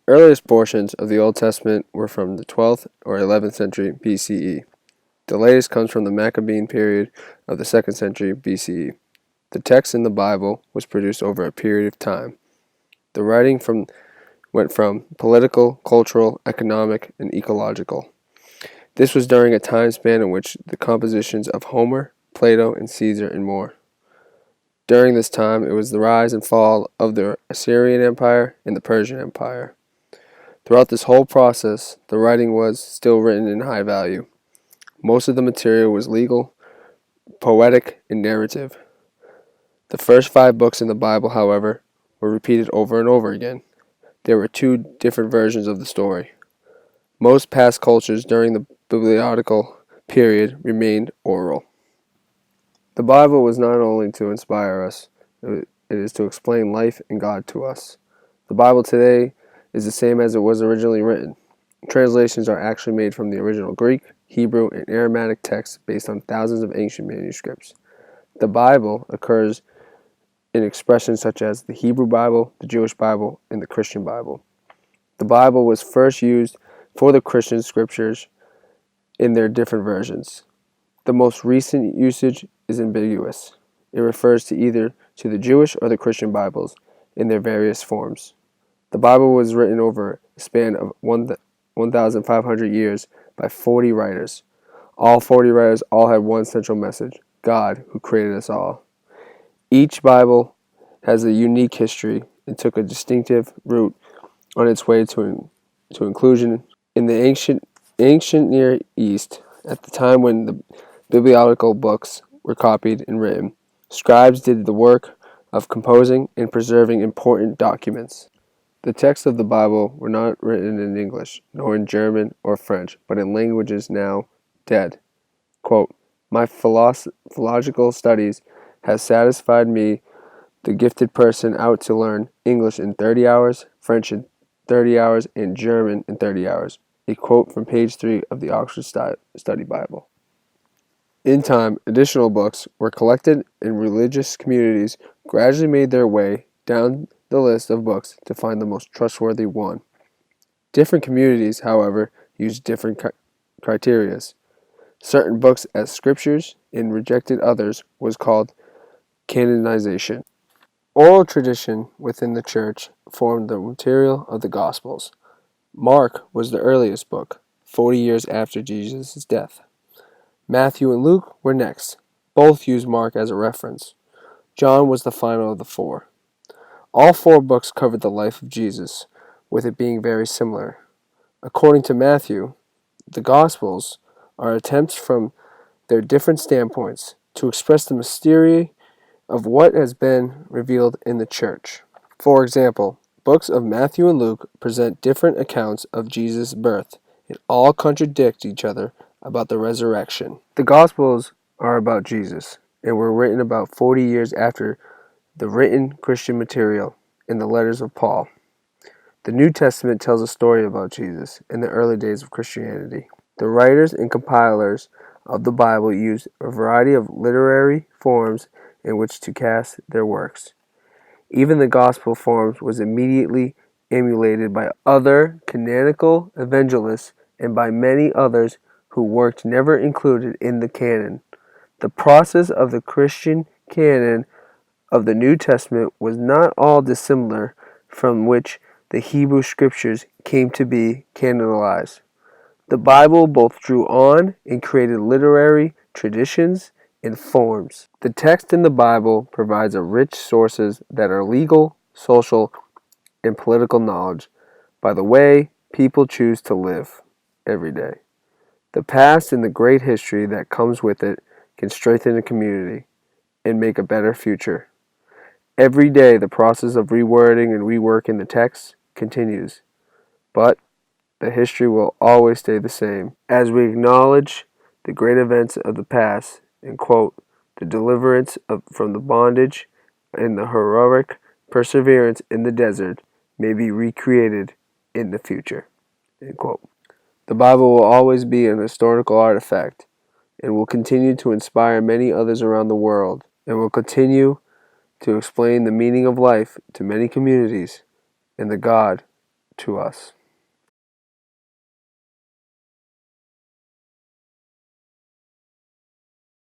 Earliest portions of the Old Testament were from the 12th or 11th century BCE. The latest comes from the Maccabean period of the 2nd century BCE. The text in the Bible was produced over a period of time. The writing went from political, cultural, economic, and ecological. This was during a time span in which the compositions of Homer, Plato, and Caesar, and more. During this time, it was the rise and fall of the Assyrian Empire and the Persian Empire. Throughout this whole process, the writing was still written in high value. Most of the material was legal, poetic, and narrative. The first 5 books in the Bible, however, were repeated over and over again. There were 2 different versions of the story. Most past cultures during the biblical period remained oral. The Bible was not only to inspire us, it is to explain life and God to us. The Bible today is the same as it was originally written. Translations are actually made from the original Greek, Hebrew, and Aramaic texts based on thousands of ancient manuscripts. The Bible occurs in expressions such as the Hebrew Bible, the Jewish Bible, and the Christian Bible. The Bible was first used for the Christian scriptures in their different versions. The most recent usage is ambiguous. It refers to either to the Jewish or the Christian Bibles in their various forms. The Bible was written over a span of 1,500 years by 40 writers. All 40 writers all had one central message: God, who created us all. Each Bible has a unique history and took a distinctive route on its way to inclusion. In the ancient Near East, at the time when the biblical books were copied and written, scribes did the work of composing and preserving important documents. The texts of the Bible were not written in English, nor in German or French, but in languages now dead. Quote, "My philological studies has satisfied me, the gifted person out to learn English in 30 hours, French in 30 hours, and German in 30 hours. A quote from page 3 of the Oxford Study Bible. In time, additional books were collected and religious communities gradually made their way down the list of books to find the most trustworthy one. Different communities, however, used different criteria. Certain books as scriptures and rejected others was called canonization. Oral tradition within the church formed the material of the Gospels. Mark was the earliest book, 40 years after Jesus' death. Matthew and Luke were next. Both used Mark as a reference. John was the final of the 4. All 4 books covered the life of Jesus, with it being very similar. According to Matthew, the Gospels are attempts from their different standpoints to express the mystery of what has been revealed in the church. For example, books of Matthew and Luke present different accounts of Jesus' birth, and all contradict each other about the resurrection. The Gospels are about Jesus, and were written about 40 years after the written Christian material in the letters of Paul. The New Testament tells a story about Jesus in the early days of Christianity. The writers and compilers of the Bible used a variety of literary forms in which to cast their works. Even the gospel form was immediately emulated by other canonical evangelists and by many others who worked never included in the canon. The process of the Christian canon of the New Testament was not all dissimilar from which the Hebrew Scriptures came to be canonized. The Bible both drew on and created literary traditions and forms. The text in the Bible provides a rich sources that are legal, social, and political knowledge by the way people choose to live every day. The past and the great history that comes with it can strengthen a community and make a better future. Every day the process of rewording and reworking the text continues, but the history will always stay the same. As we acknowledge the great events of the past and quote, the deliverance from the bondage and the heroic perseverance in the desert may be recreated in the future. End quote. The Bible will always be an historical artifact and will continue to inspire many others around the world and will continue to explain the meaning of life to many communities and the God to us.